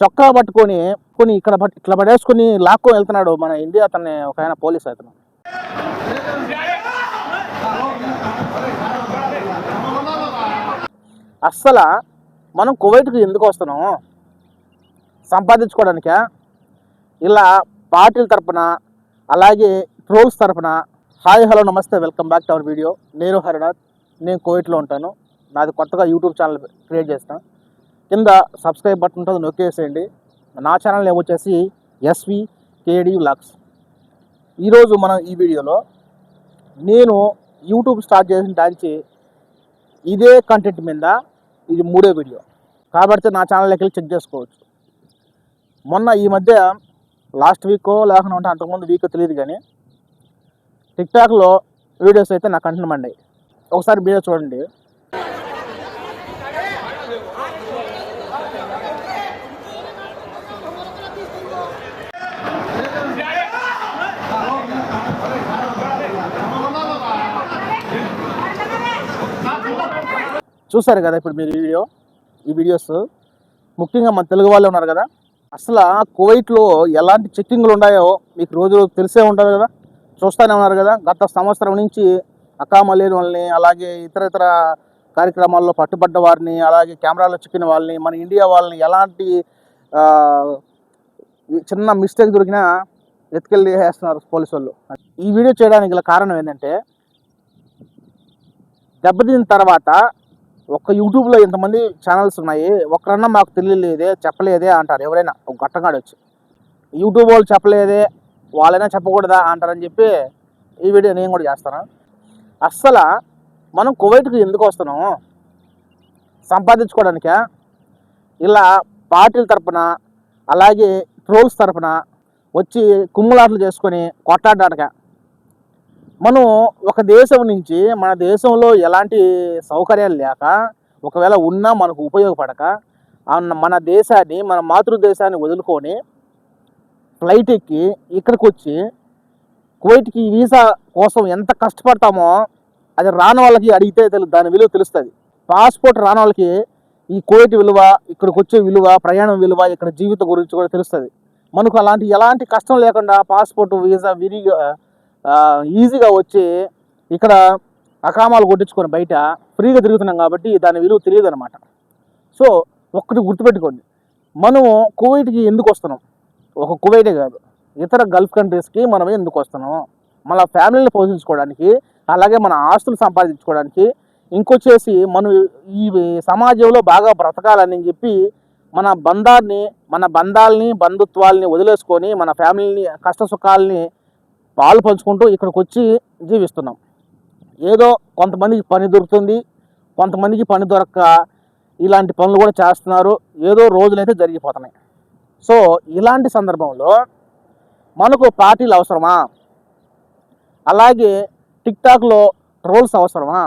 చొక్కా పట్టుకొని ఇక్కడ ఇట్లా పడేసుకొని లాక్కొని వెళ్తున్నాడు మన ఇండియా అతన్ని ఒక ఆయన పోలీస్ అతను. అస్సలు మనం కువైట్కి ఎందుకు వస్తున్నాము? సంపాదించుకోవడానికా? ఇలా పార్టీల తరపున అలాగే ట్రోల్స్ తరపున? హాయ్ హలో నమస్తే, welcome back to our video. నేను హరినాథ్, నేను కువైట్లో ఉంటాను. నాది కొత్తగా యూట్యూబ్ ఛానల్ క్రియేట్ చేస్తాను. కింద సబ్స్క్రైబ్ బటన్ ఉంటుంది, నొక్కేసేయండి. నా ఛానల్ ఏమొచ్చేసి ఎస్వి కేడి వ్లాగ్స్. ఈరోజు మనం ఈ వీడియోలో నేను యూట్యూబ్ స్టార్ట్ చేసిన దానికి ఇదే కంటెంట్ మీద ఇది 3వ వీడియో కాబట్టి నా ఛానల్లోకి వెళ్ళి చెక్ చేసుకోవచ్చు. మొన్న ఈ మధ్య లాస్ట్ వీకో లేకుండా అంతకుముందు వీకో తెలియదు కానీ టిక్టాక్లో వీడియోస్ అయితే నాకు కంటెంట్ మండాయి. ఒకసారి వీడియో చూడండి. చూసారు కదా ఇప్పుడు మీరు ఈ వీడియోస్ ముఖ్యంగా మన తెలుగు వాళ్ళు ఉన్నారు కదా. అసలు కువైట్లో ఎలాంటి చెక్కింగ్లు ఉన్నాయో మీకు రోజు తెలిసే ఉంటుంది కదా, చూస్తూనే ఉన్నారు కదా. గత సంవత్సరం నుంచి అకామా లేని వాళ్ళని, అలాగే ఇతర కార్యక్రమాల్లో పట్టుబడ్డ వారిని, అలాగే కెమెరాలో చిక్కిన వాళ్ళని, మన ఇండియా వాళ్ళని ఎలాంటి చిన్న మిస్టేక్ దొరికినా ఎత్తుకెళ్ళి వేస్తున్నారు పోలీసు వాళ్ళు. ఈ వీడియో చేయడానికి గల కారణం ఏంటంటే, దెబ్బతిన్న తర్వాత ఒక యూట్యూబ్లో ఇంతమంది ఛానల్స్ ఉన్నాయి, ఒక్కరన్నా మాకు తెలియలేదే చెప్పలేదే అంటారు. ఎవరైనా ఒక గట్టంగాడు వచ్చి యూట్యూబ్ వాళ్ళు చెప్పలేదే వాళ్ళైనా చెప్పకూడదా అంటారని చెప్పి ఈ వీడియో నేను కూడా చేస్తాను. అస్సలు మనం కువైట్కి ఎందుకు వస్తున్నాము? సంపాదించుకోవడానికా? ఇలా పార్టీల తరపున అలాగే ట్రోల్స్ తరపున వచ్చి కుమ్ములాటలు చేసుకొని కొట్లాడడానిక? మనం ఒక దేశం నుంచి మన దేశంలో ఎలాంటి సౌకర్యాలు లేక, ఒకవేళ ఉన్నా మనకు ఉపయోగపడక, మన దేశాన్ని, మన మాతృదేశాన్ని వదులుకొని ఫ్లైట్ ఎక్కి ఇక్కడికి వచ్చి కువైట్కి వీసా కోసం ఎంత కష్టపడతామో అది రాని వాళ్ళకి అడిగితే దాని విలువ తెలుస్తుంది. పాస్పోర్ట్ రాని వాళ్ళకి ఈ కువైట్ విలువ, ఇక్కడికి వచ్చే విలువ, ప్రయాణం విలువ, ఇక్కడ జీవితం గురించి కూడా తెలుస్తుంది. మనకు ఎలాంటి కష్టం లేకుండా పాస్పోర్ట్ వీసా విరిగా ఈజీగా వచ్చి ఇక్కడ అకామాలు కొట్టించుకొని బయట ఫ్రీగా తిరుగుతున్నాం కాబట్టి దాని విలువ తెలియదు అనమాట. సో ఒక్కటి గుర్తుపెట్టుకోండి, మనం కువైట్కి ఎందుకు వస్తున్నాం? ఒక కువైటే కాదు, ఇతర గల్ఫ్ కంట్రీస్కి మనం ఎందుకు వస్తున్నాం? మన ఫ్యామిలీని పోషించుకోవడానికి, అలాగే మన ఆస్తులు సంపాదించుకోవడానికి, ఇంకొచ్చేసి మనం ఈ సమాజంలో బాగా బ్రతకాలని చెప్పి మన బంధాలని బంధుత్వాలని వదిలేసుకొని మన ఫ్యామిలీని కష్ట సుఖాలని పాలు పంచుకుంటూ ఇక్కడికి వచ్చి జీవిస్తున్నాం. ఏదో కొంతమందికి పని దొరుకుతుంది, కొంతమందికి పని దొరక్క ఇలాంటి పనులు కూడా చేస్తున్నారు. ఏదో రోజులైతే జరిగిపోతున్నాయి. సో ఇలాంటి సందర్భంలో మనకు పార్టీలు అవసరమా? అలాగే టిక్టాక్లో ట్రోల్స్ అవసరమా?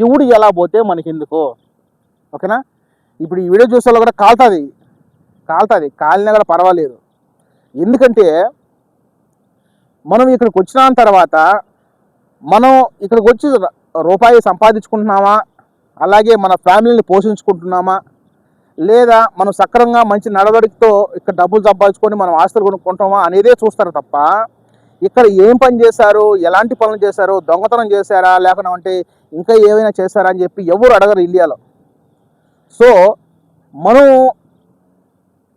ఎవడు ఎలా పోతే మనకి ఎందుకు? ఓకేనా? ఇప్పుడు ఈ వీడియో చూసే వాళ్ళు కూడా కాలుతుంది, కాలినా కూడా పర్వాలేదు. ఎందుకంటే మనం ఇక్కడికి వచ్చిన తర్వాత మనం ఇక్కడికి వచ్చి రూపాయి సంపాదించుకుంటున్నామా, అలాగే మన ఫ్యామిలీని పోషించుకుంటున్నామా, లేదా మనం సక్రమంగా మంచి నడవడికతో ఇక్కడ డబ్బులు సంపాదించుకొని మనం ఆస్తులు కొనుక్కుంటామా అనేదే చూస్తారు తప్ప, ఇక్కడ ఏం పని చేశారు, ఎలాంటి పనులు చేశారు, దొంగతనం చేశారా, లేకపోతే ఇంకా ఏమైనా చేశారా అని చెప్పి ఎవరు అడగరు ఇండియాలో. సో మనం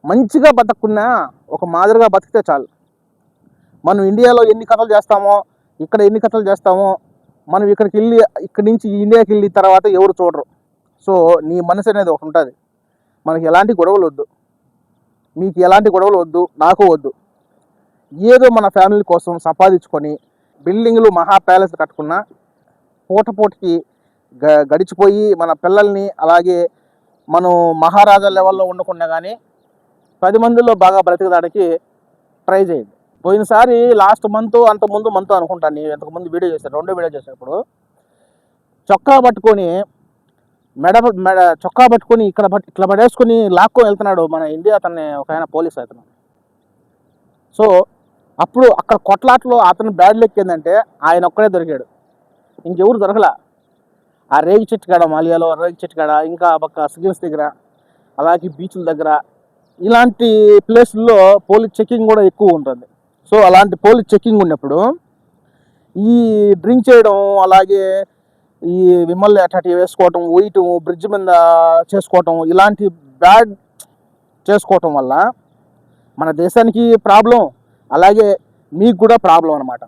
మంచిగా బతకున్నా, ఒక మాదిరిగా బతికితే చాలు. మనం ఇండియాలో ఎన్ని కథలు చేస్తామో, ఇక్కడ ఎన్ని కథలు చేస్తామో, మనం ఇక్కడి నుంచి ఇండియాకి వెళ్ళిన తర్వాత ఎవరు చూడరు. సో నీ మనసు అనేది ఒకటి ఉంటుంది. మనకి ఎలాంటి గొడవలు వద్దు, మీకు ఎలాంటి గొడవలు వద్దు, నాకు వద్దు. ఏదో మన ఫ్యామిలీ కోసం సంపాదించుకొని బిల్డింగ్లు మహా ప్యాలెస్ కట్టుకున్నా పూటకి గడిచిపోయి మన పిల్లల్ని అలాగే మనం మహారాజా లెవెల్లో ఉండకుండా కానీ 10 మందిలో బాగా బ్రతికడానికి ట్రై చేయండి. పోయినసారి లాస్ట్ మంత్ అంతకుముందు మంత్ అనుకుంటాను, నేను ఇంతకుముందు వీడియో చేశాను, 2వ వీడియో చేసినప్పుడు చొక్కా పట్టుకొని చొక్కా పట్టుకొని ఇట్లా పడేసుకొని లాక్కొని వెళ్తున్నాడు మన ఇండియా అతన్ని ఒక ఆయన పోలీస్ అతను. సో అప్పుడు అక్కడ కొట్లాట్లో అతను బ్యాడ్ లెక్ ఏంటంటే ఆయన ఒక్కడే దొరికాడు, ఇంకెవరు దొరకలా. ఆ రేగి చెట్టు కాడ, మాలియాలో రేగి చెట్టు కాడ, ఇంకా పక్క సిగిల్స్ దగ్గర, అలాగే బీచ్ల దగ్గర ఇలాంటి ప్లేస్ల్లో పోలీస్ చెకింగ్ కూడా ఎక్కువ ఉంటుంది. సో అలాంటి పోలీస్ చెకింగ్ ఉన్నప్పుడు ఈ డ్రింక్ చేయడం, అలాగే ఈ విమల్ అట్లాంటివి వేసుకోవటం, ఊయటం, బ్రిడ్జ్ మీద చేసుకోవటం, ఇలాంటి బ్యాడ్ చేసుకోవటం వల్ల మన దేశానికి ప్రాబ్లం, అలాగే మీకు కూడా ప్రాబ్లం అనమాట.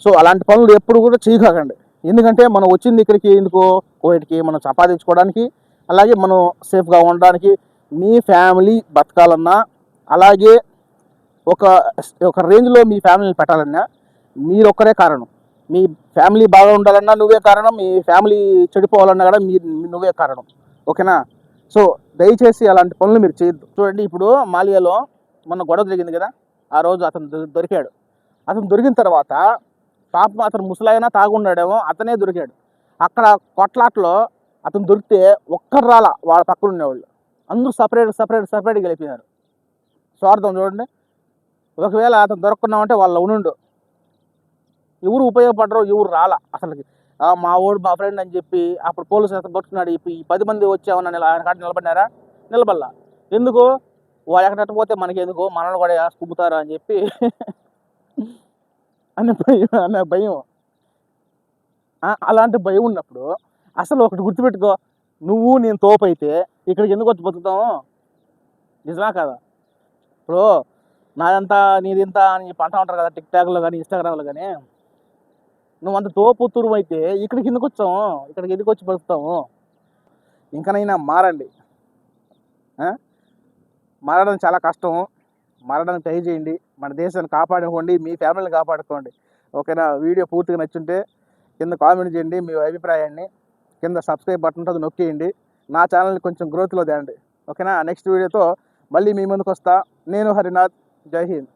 సో అలాంటి పనులు ఎప్పుడు కూడా చేయకండి. ఎందుకంటే మనం వచ్చింది ఇక్కడికి ఎందుకో, కోవిడ్కి మనం సంపాదించుకోవడానికి, అలాగే మనం సేఫ్గా ఉండడానికి. మీ ఫ్యామిలీ బతకాలన్నా, అలాగే ఒక ఒక రేంజ్లో మీ ఫ్యామిలీని పెట్టాలన్నా మీరు ఒక్కరే కారణం. మీ ఫ్యామిలీ బాగా ఉండాలన్నా నువ్వే కారణం, మీ ఫ్యామిలీ చెడిపోవాలన్నా కూడా నువ్వే కారణం. ఓకేనా? సో దయచేసి అలాంటి పనులు మీరు చేయొద్దు. చూడండి, ఇప్పుడు మాలియాలో మొన్న గొడవ జరిగింది కదా, ఆ రోజు అతను దొరికాడు. అతను దొరికిన తర్వాత పాపం అతను ముసలాయన తాగున్నాడేమో, అతనే దొరికాడు. అక్కడ కొట్లాట్లో అతను దొరికితే ఒక్కరు రాలా వాళ్ళ పక్కన ఉండేవాళ్ళు, అందరూ సపరేట్గా వెళ్ళిపోయినారు. స్వార్థం చూడండి. ఒకవేళ అతను దొరక్కున్నామంటే వాళ్ళు ఉండు, ఎవరు ఉపయోగపడరు, ఎవరు రాలా అసలుకి. మా ఫ్రెండ్ అని చెప్పి అప్పుడు పోలీసు అతను పట్టుకున్నాడు. ఈ 10 మంది వచ్చామని ఆయన కాడ నిలబడినారా? నిలబడలా. ఎందుకు? వాళ్ళు ఎక్కడ పోతే మనకి ఎందుకు, మనల్ని కూడా కుమ్ముతారు అని చెప్పి అనే భయం. అలాంటి భయం ఉన్నప్పుడు అసలు ఒకటి గుర్తుపెట్టుకో, నువ్వు నేను తోపైతే ఇక్కడికి ఎందుకు వచ్చి బతుకుతాము? నిజమా కదా? ఇప్పుడు నాదంతా నీదింత అని చెప్పి అంటూ ఉంటారు కదా టిక్టాక్లో కానీ, ఇన్స్టాగ్రామ్లో కానీ. నువ్వు అంత తోపుతురు అయితే ఇక్కడికి ఎందుకు వచ్చాము? ఇక్కడికి ఎందుకు వచ్చి బతుకుతాము? ఇంకనైనా మారండి. మారడం చాలా కష్టం. మారడానికి ట్రై చేయండి. మన దేశాన్ని కాపాడుకోండి, మీ ఫ్యామిలీని కాపాడుకోండి. ఓకేనా? వీడియో పూర్తిగా నచ్చుంటే కింద కామెంట్ చేయండి మీ అభిప్రాయాన్ని. కింద సబ్స్క్రైబ్ బటన్ ఉంటుంది, నొక్కేయండి. నా ఛానల్ని కొంచెం గ్రోత్లో తేండి. ఓకేనా? నెక్స్ట్ వీడియోతో మళ్ళీ మీ ముందుకు వస్తా. నేను హరినాథ్. జై హింద్.